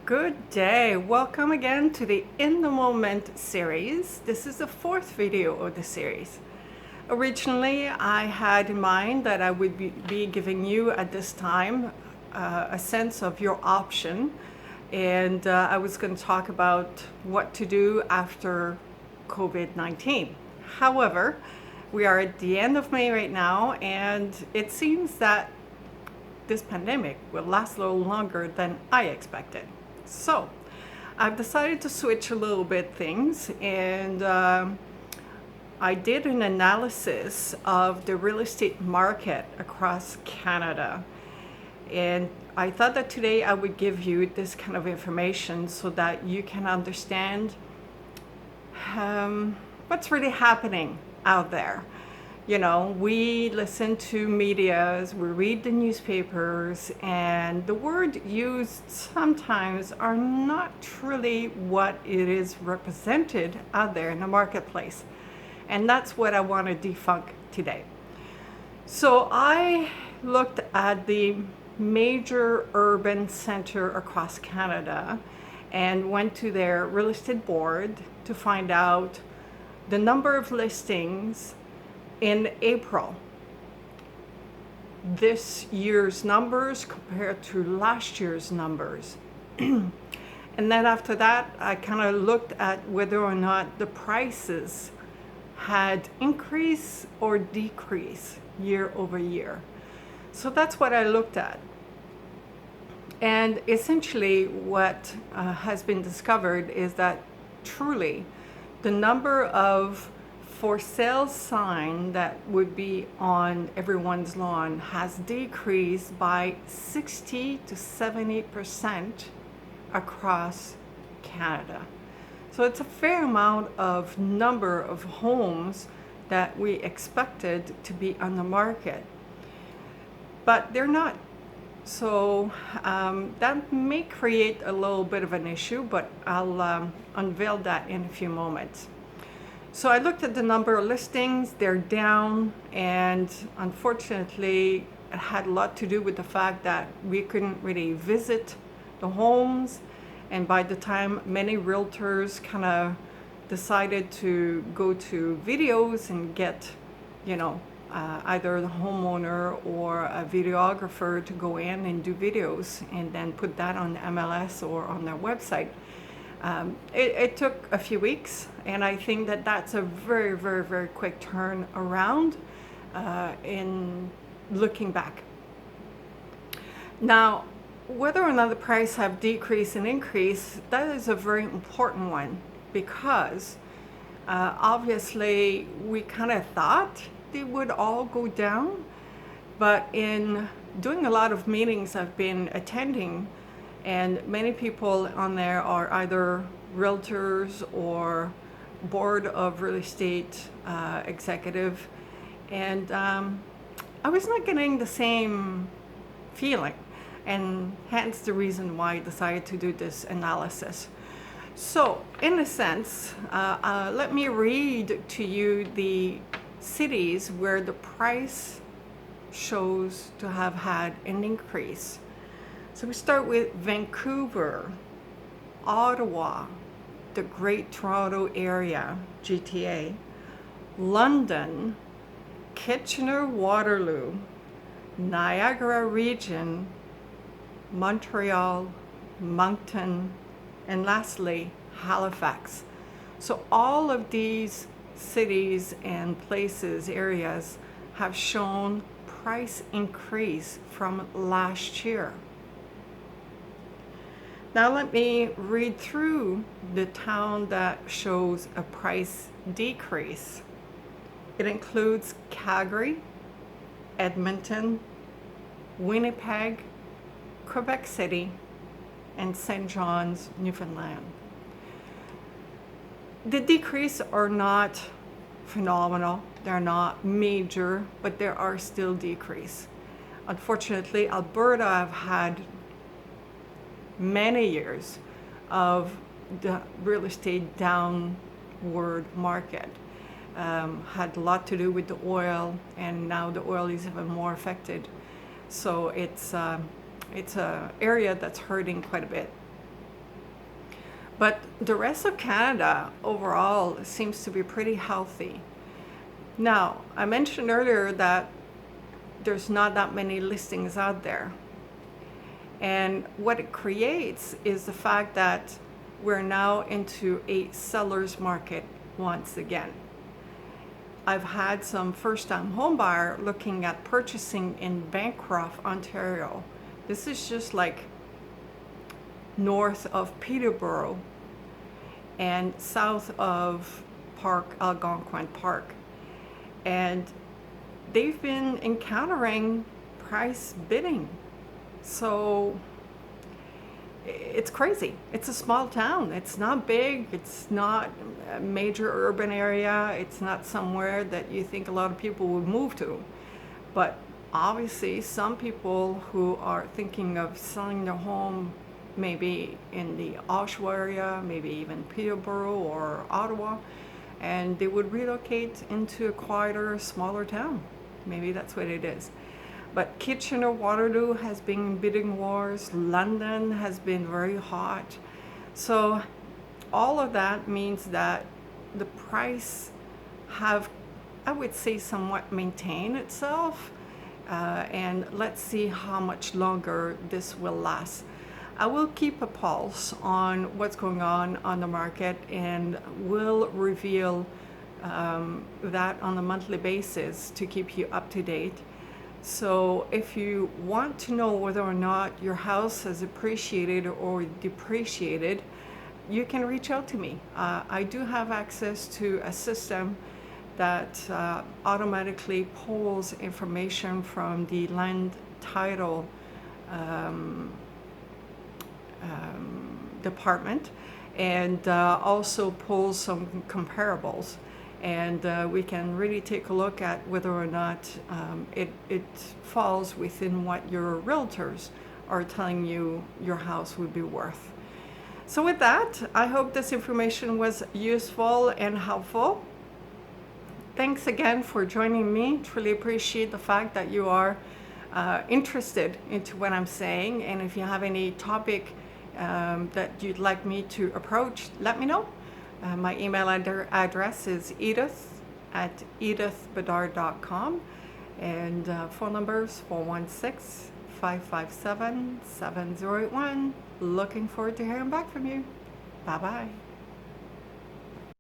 Good day. Welcome again to the In the Moment series. This is the fourth video of the series. Originally, I had in mind that I would be giving you at this time a sense of your option, and I was going to talk about what to do after COVID-19. However, we are at the end of May right now, and it seems that this pandemic will last a little longer than I expected. So I've decided to switch a little bit things, and I did an analysis of the real estate market across Canada. And I thought that today I would give you this kind of information so that you can understand what's really happening out there. You know, we listen to medias, we read the newspapers, and the word used sometimes are not truly what it is represented out there in the marketplace. And that's what I want to debunk today. So I looked at the major urban center across Canada and went to their real estate board to find out the number of listings in April, this year's numbers compared to last year's numbers. And then after that, I kind of looked at whether or not the prices had increased or decreased year over year. So that's what I looked at. And essentially what has been discovered is that truly the number of for sale sign that would be on everyone's lawn has decreased by 60 to 70% across Canada. So it's a fair amount of number of homes that we expected to be on the market, but they're not. So that may create a little bit of an issue, but I'll unveil that in a few moments. So I looked at the number of listings, they're down, and unfortunately it had a lot to do with the fact that we couldn't really visit the homes, and by the time many realtors kind of decided to go to videos and get, either the homeowner or a videographer to go in and do videos and then put that on MLS or on their website. It took a few weeks, and I think that that's a very, very, very quick turn around in looking back. Now, whether or not the price have decreased and increased, that is a very important one, because obviously we kind of thought they would all go down, but in doing a lot of meetings I've been attending, and many people on there are either realtors or board of real estate executive, and I was not getting the same feeling, and hence the reason why I decided to do this analysis. So in a sense, let me read to you the cities where the price shows to have had an increase. So we start with Vancouver, Ottawa, the Great Toronto Area, GTA, London, Kitchener-Waterloo, Niagara Region, Montreal, Moncton, and lastly, Halifax. So all of these cities and places, areas, have shown price increase from last year. Now let me read through the town that shows a price decrease. It includes Calgary, Edmonton, Winnipeg, Quebec City, and St. John's, Newfoundland. The decrease are not phenomenal, they're not major, but there are still decrease. Unfortunately, Alberta have had many years of the real estate downward market. Had a lot to do with the oil, and now the oil is even more affected. So it's a area that's hurting quite a bit. But the rest of Canada overall seems to be pretty healthy. Now, I mentioned earlier that there's not that many listings out there. And what it creates is the fact that we're now into a seller's market once again. I've had some first-time home buyer looking at purchasing in Bancroft, Ontario. This is just like north of Peterborough and south of Algonquin Park. And they've been encountering price bidding. So it's crazy. It's a small town. It's not big. It's not a major urban area. It's not somewhere that you think a lot of people would move to. But obviously, some people who are thinking of selling their home maybe in the Oshawa area, maybe even Peterborough or Ottawa, and they would relocate into a quieter, smaller town. Maybe that's what it is. But Kitchener-Waterloo has been in bidding wars. London has been very hot. So all of that means that the price have, I would say, somewhat maintained itself. And let's see how much longer this will last. I will keep a pulse on what's going on the market, and will reveal that on a monthly basis to keep you up to date. So if you want to know whether or not your house has appreciated or depreciated, you can reach out to me. I do have access to a system that automatically pulls information from the land title department, and also pulls some comparables. And we can really take a look at whether or not it falls within what your realtors are telling you your house would be worth. So with that, I hope this information was useful and helpful. Thanks again for joining me. Truly appreciate the fact that you are interested into what I'm saying. And if you have any topic that you'd like me to approach, let me know. My email address is edith@edithbedard.com, and phone numbers 416-557-7081. Looking forward to hearing back from you. Bye-bye.